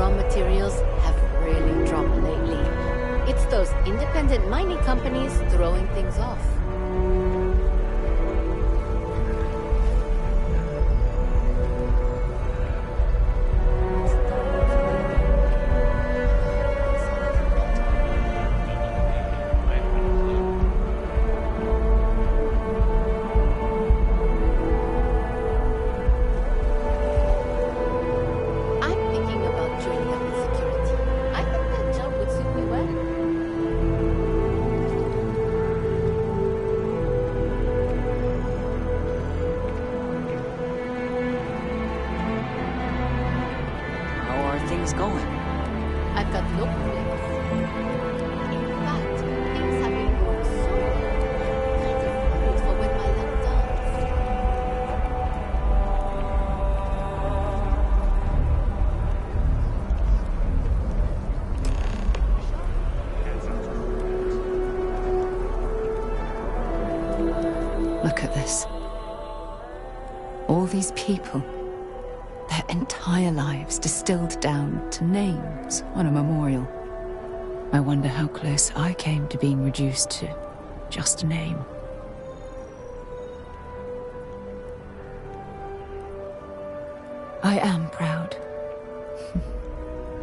raw materials have really dropped lately. It's those independent mining companies throwing things off. Look at this. All these people, their entire lives distilled down to names on a memorial. I wonder how close I came to being reduced to just a name. I am proud.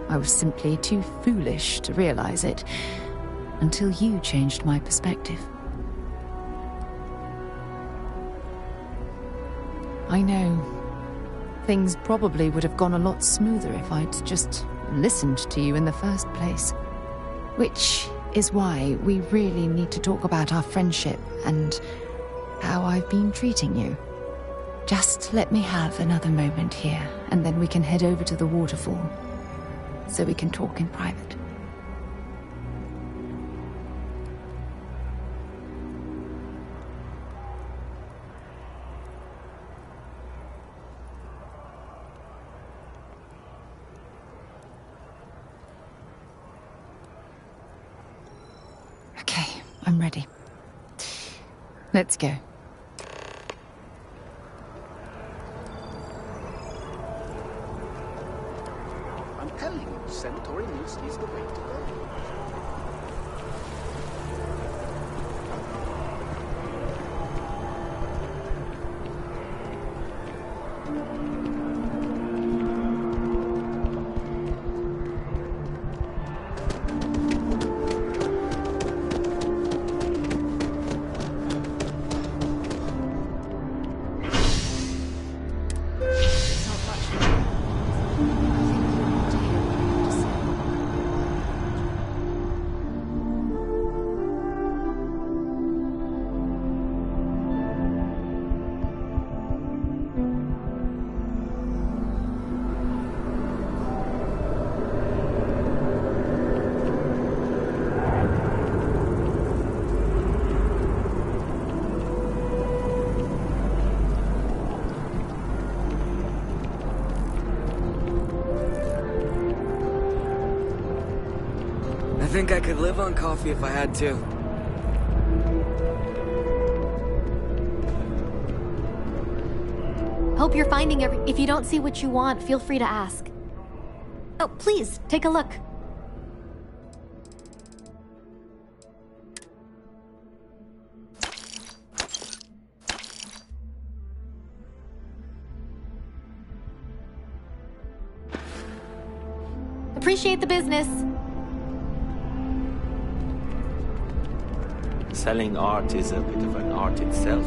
I was simply too foolish to realize it until you changed my perspective. I know things probably would have gone a lot smoother if I'd just listened to you in the first place. Which is why we really need to talk about our friendship and how I've been treating you. Just let me have another moment here, and then we can head over to the waterfall, so we can talk in private. Okay, I'm ready. Let's go. I'm telling you, Centauri News is the way to go. I think I could live on coffee if I had to. Hope you're finding If you don't see what you want, feel free to ask. Oh, please, take a look. Appreciate the business. Selling art is a bit of an art itself.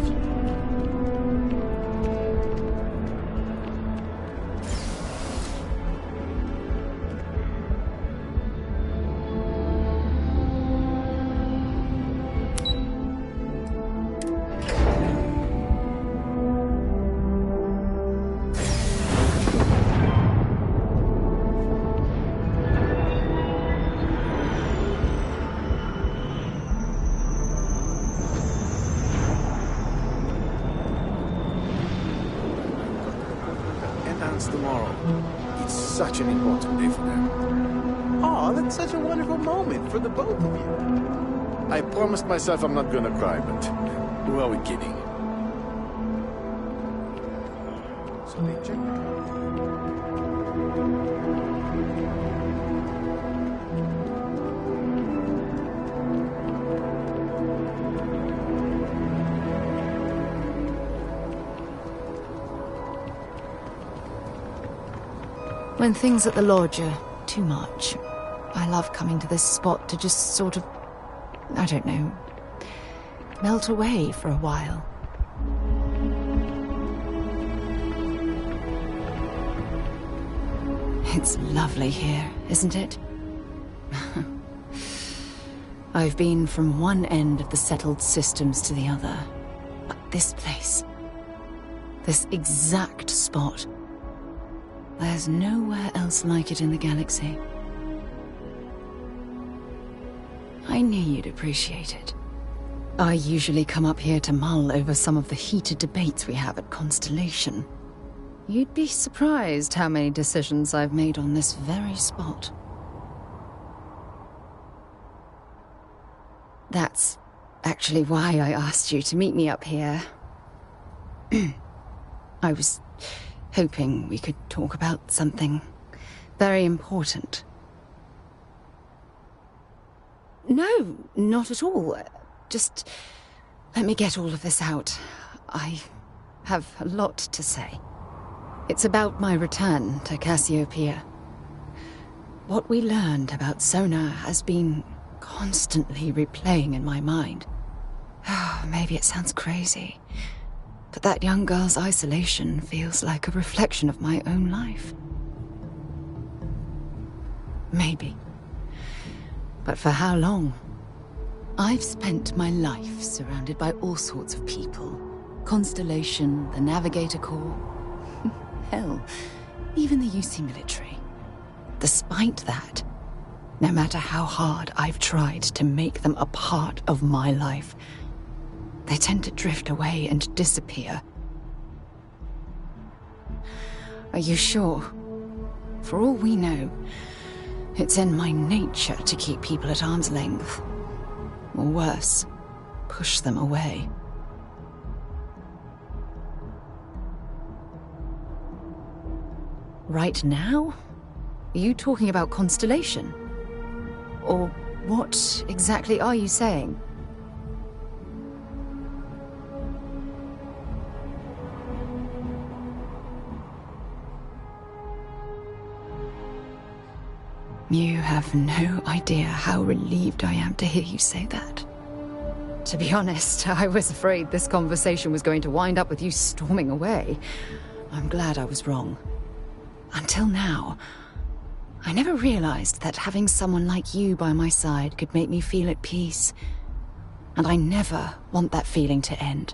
Tomorrow. It's such an important day for them. Oh, that's such a wonderful moment for the both of you. I promised myself I'm not gonna cry, but who are we kidding? so they checked it. When things at the lodge are too much, I love coming to this spot to just sort of, I don't know, melt away for a while. It's lovely here, isn't it? I've been from one end of the settled systems to the other, but this place, this exact spot, there's nowhere else like it in the galaxy. I knew you'd appreciate it. I usually come up here to mull over some of the heated debates we have at Constellation. You'd be surprised how many decisions I've made on this very spot. That's actually why I asked you to meet me up here. I was hoping we could talk about something very important. No, not at all. Just let me get all of this out. I have a lot to say. It's about my return to Cassiopeia. What we learned about Sona has been constantly replaying in my mind. Maybe it sounds crazy, but that young girl's isolation feels like a reflection of my own life. Maybe. But for how long? I've spent my life surrounded by all sorts of people. Constellation, the Navigator Corps. Hell, even the UC military. Despite that, no matter how hard I've tried to make them a part of my life, they tend to drift away and disappear. Are you sure? For all we know, it's in my nature to keep people at arm's length. Or worse, push them away. Right now? Are you talking about Constellation? Or what exactly are you saying? You have no idea how relieved I am to hear you say that. To be honest, I was afraid this conversation was going to wind up with you storming away. I'm glad I was wrong. Until now, I never realized that having someone like you by my side could make me feel at peace. And I never want that feeling to end.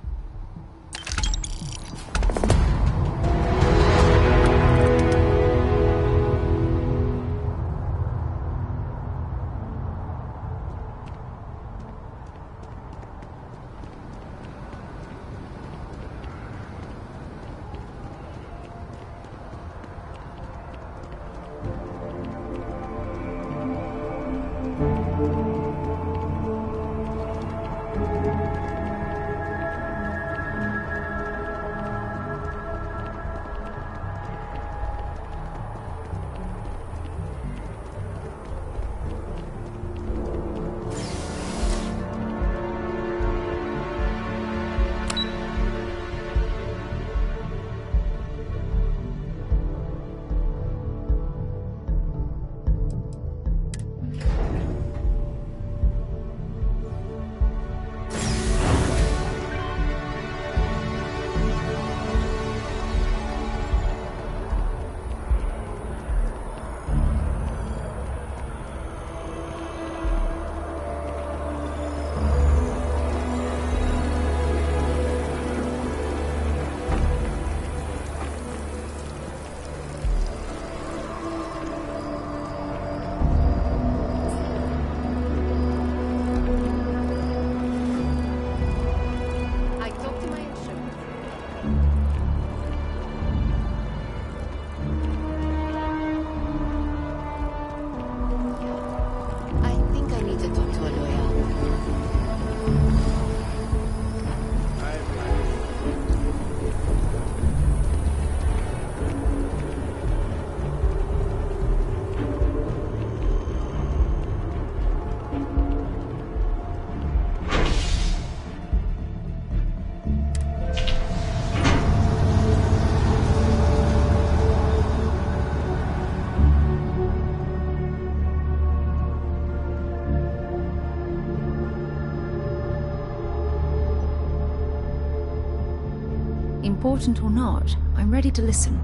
Important or not, I'm ready to listen.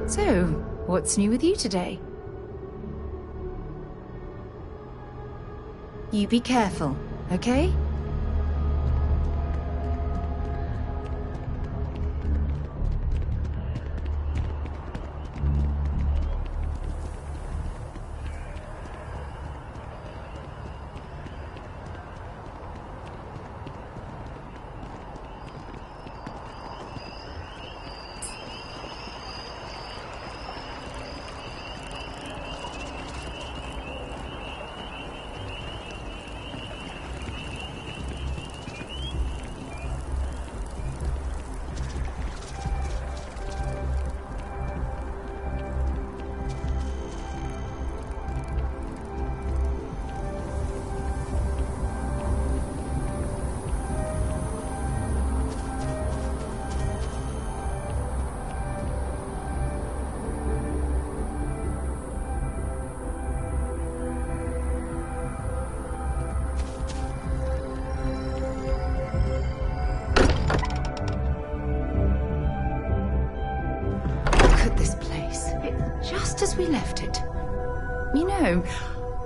So, what's new with you today? You be careful, okay? As we left it. You know,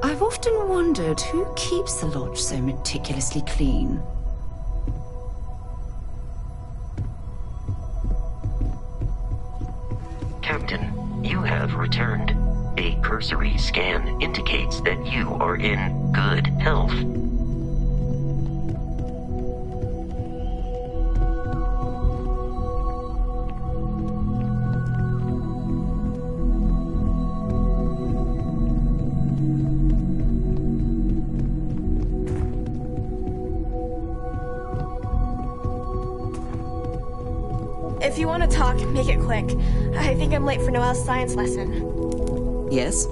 I've often wondered who keeps the lodge so meticulously clean. Captain, you have returned. A cursory scan indicates that you are in good health. If you want to talk, make it quick. I think I'm late for Noelle's science lesson. Yes?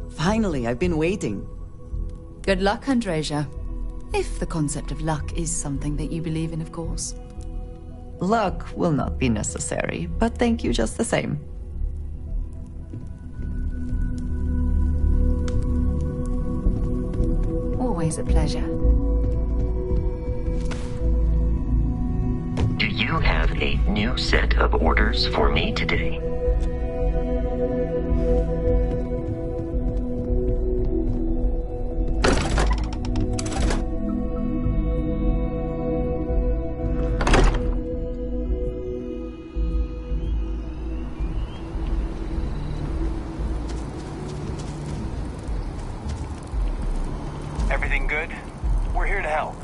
Finally, I've been waiting. Good luck, Andreja. If the concept of luck is something that you believe in, of course. Luck will not be necessary, but thank you just the same. Always a pleasure. Do you have a new set of orders for me today? Everything good? We're here to help.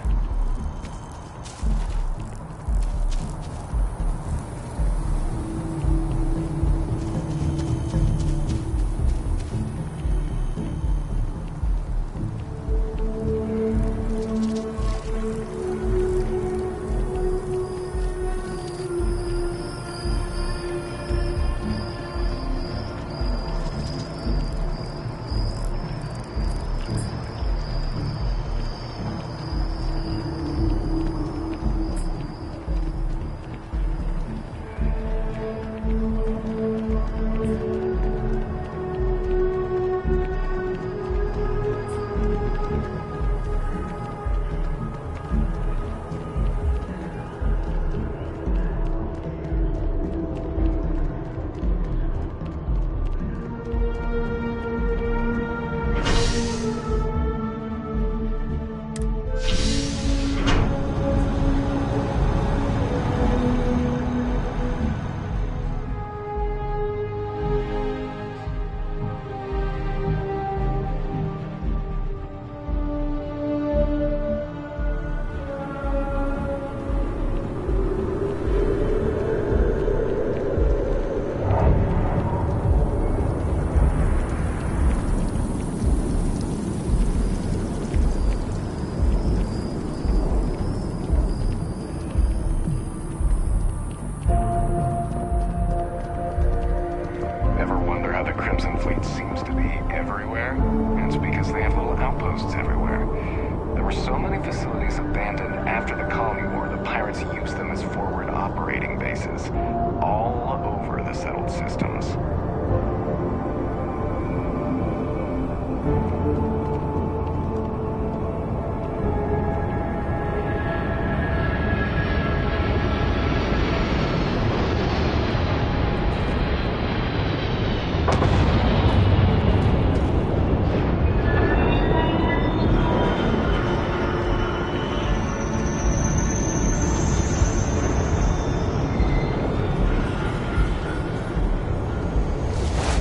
scans all over the settled systems.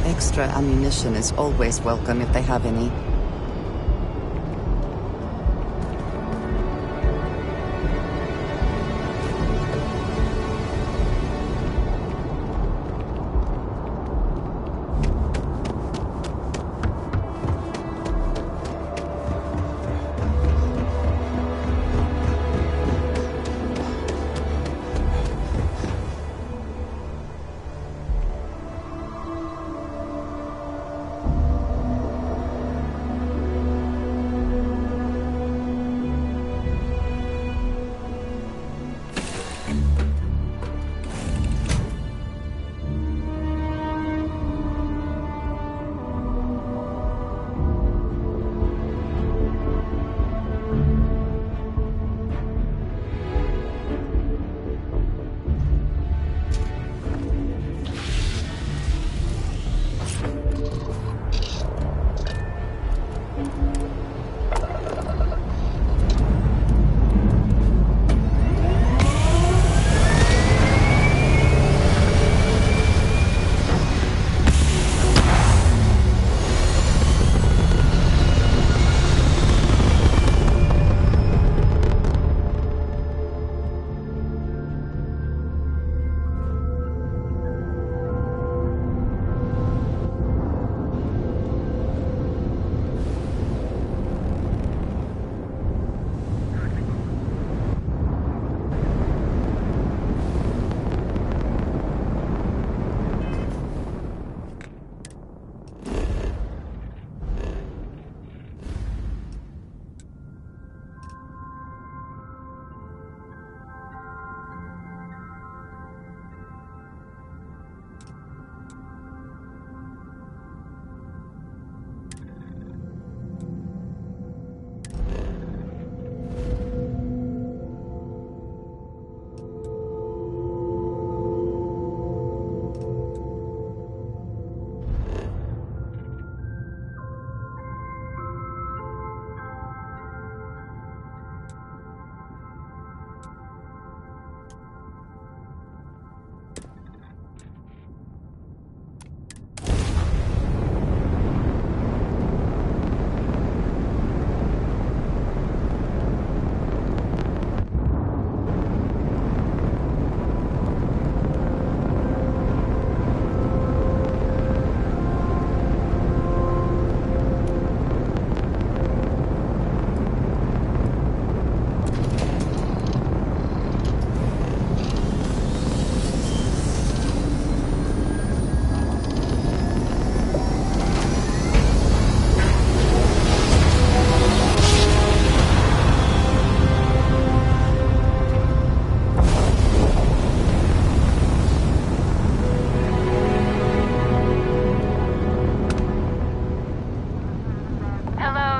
Extra ammunition is always welcome if they have any.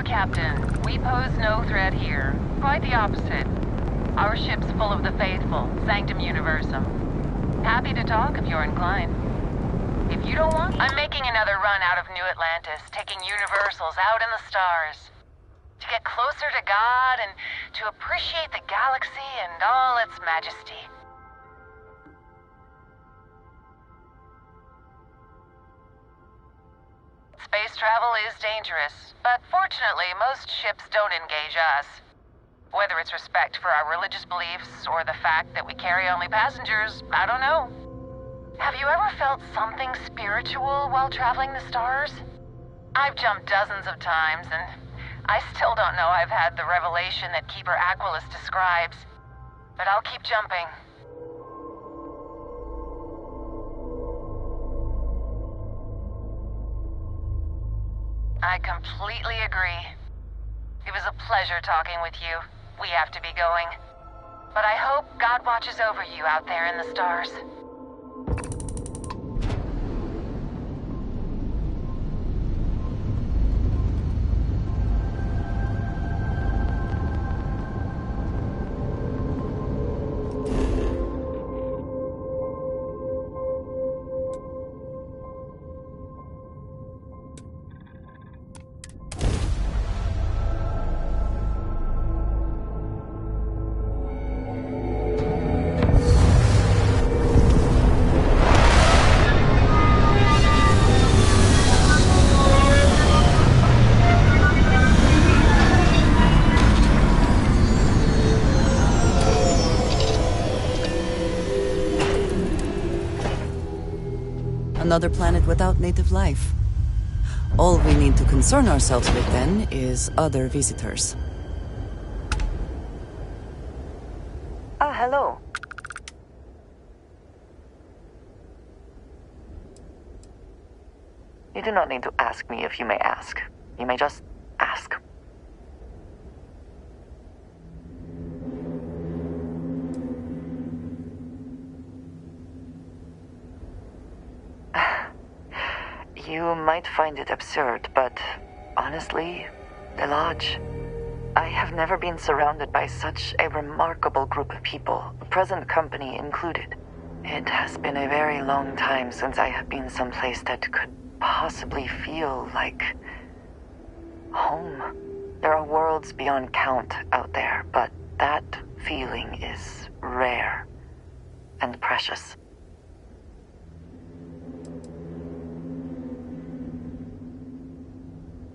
Captain. We pose no threat here. Quite the opposite. Our ship's full of the faithful, Sanctum Universum. Happy to talk if you're inclined. If you don't want, I'm making another run out of New Atlantis, taking Universals out in the stars. To get closer to God and to appreciate the galaxy and all its majesty. Space travel is dangerous, but fortunately most ships don't engage us. Whether it's respect for our religious beliefs or the fact that we carry only passengers, I don't know. Have you ever felt something spiritual while traveling the stars? I've jumped dozens of times, and I still don't know I've had the revelation that Keeper Aquilus describes. But I'll keep jumping. I completely agree. It was a pleasure talking with you. We have to be going. But I hope God watches over you out there in the stars. Another planet without native life. All we need to concern ourselves with then is other visitors. Ah, hello. You do not need to ask me if you may ask. You may just ask. You might find it absurd, but honestly, the Lodge... I have never been surrounded by such a remarkable group of people, present company included. It has been a very long time since I have been someplace that could possibly feel like home. There are worlds beyond count out there, but that feeling is rare and precious.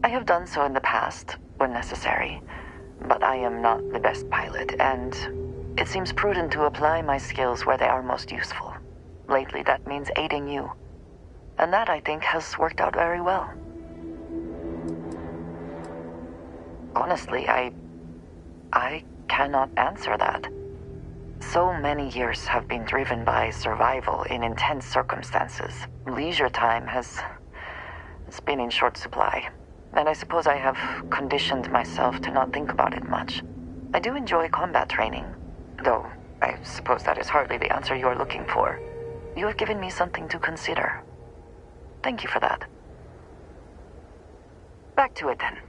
I have done so in the past, when necessary, but I am not the best pilot, and it seems prudent to apply my skills where they are most useful. Lately, that means aiding you. And that, I think, has worked out very well. Honestly, I cannot answer that. So many years have been driven by survival in intense circumstances. Leisure time has been in short supply. And I suppose I have conditioned myself to not think about it much. I do enjoy combat training, though I suppose that is hardly the answer you are looking for. You have given me something to consider. Thank you for that. Back to it then.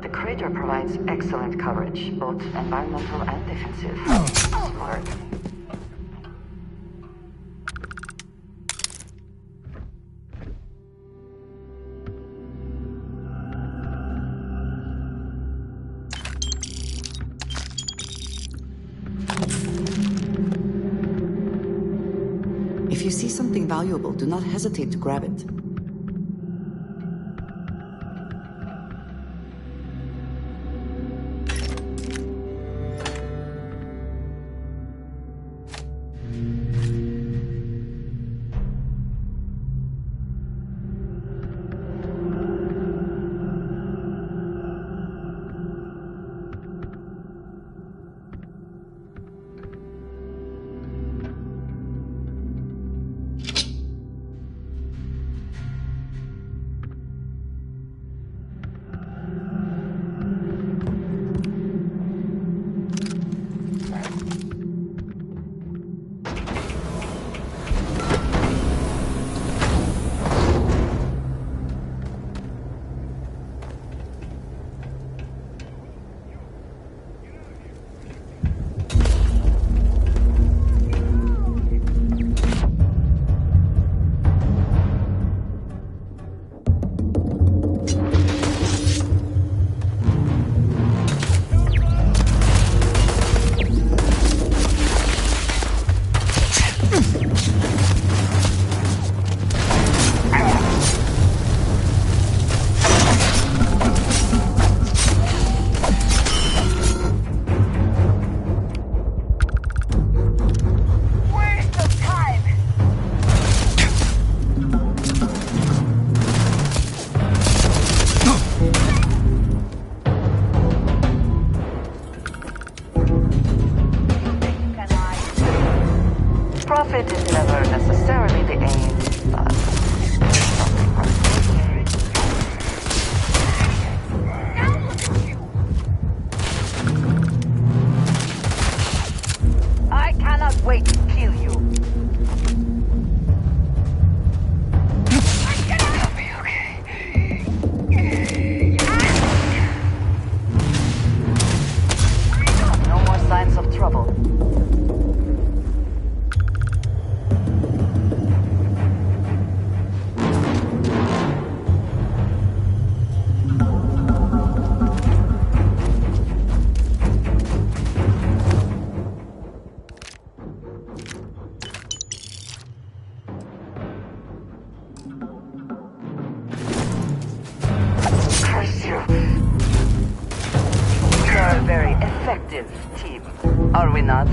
The crater provides excellent coverage, both environmental and defensive. Smart. If you see something valuable, do not hesitate to grab it. Profit is never necessarily the aim, but... I cannot wait trouble. Very effective team, are we not?